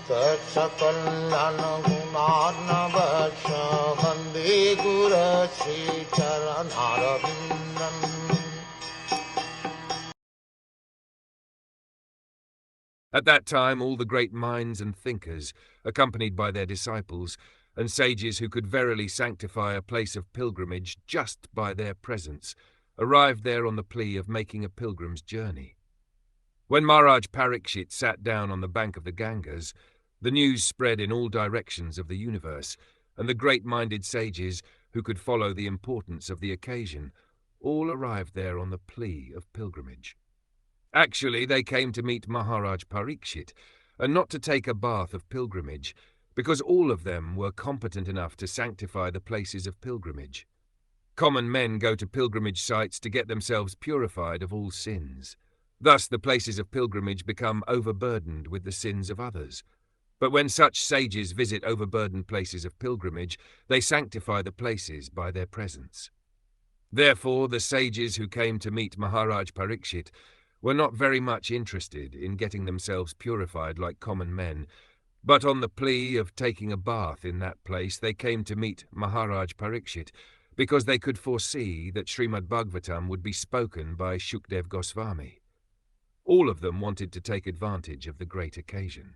Sakal Gunarnavasha Vande Guru Sri Charanaravindan. At that time, all the great minds and thinkers, accompanied by their disciples, and sages who could verily sanctify a place of pilgrimage just by their presence, arrived there on the plea of making a pilgrim's journey. When Maharaj Parikshit sat down on the bank of the Gangas, the news spread in all directions of the universe, and the great-minded sages, who could follow the importance of the occasion, all arrived there on the plea of pilgrimage. Actually, they came to meet Maharaj Parikshit, and not to take a bath of pilgrimage, because all of them were competent enough to sanctify the places of pilgrimage. Common men go to pilgrimage sites to get themselves purified of all sins. Thus the places of pilgrimage become overburdened with the sins of others. But when such sages visit overburdened places of pilgrimage, they sanctify the places by their presence. Therefore, the sages who came to meet Maharaj Parikshit were not very much interested in getting themselves purified like common men, but on the plea of taking a bath in that place they came to meet Maharaj Parikshit, because they could foresee that Srimad Bhagwatam would be spoken by Shukdev Goswami. All of them wanted to take advantage of the great occasion.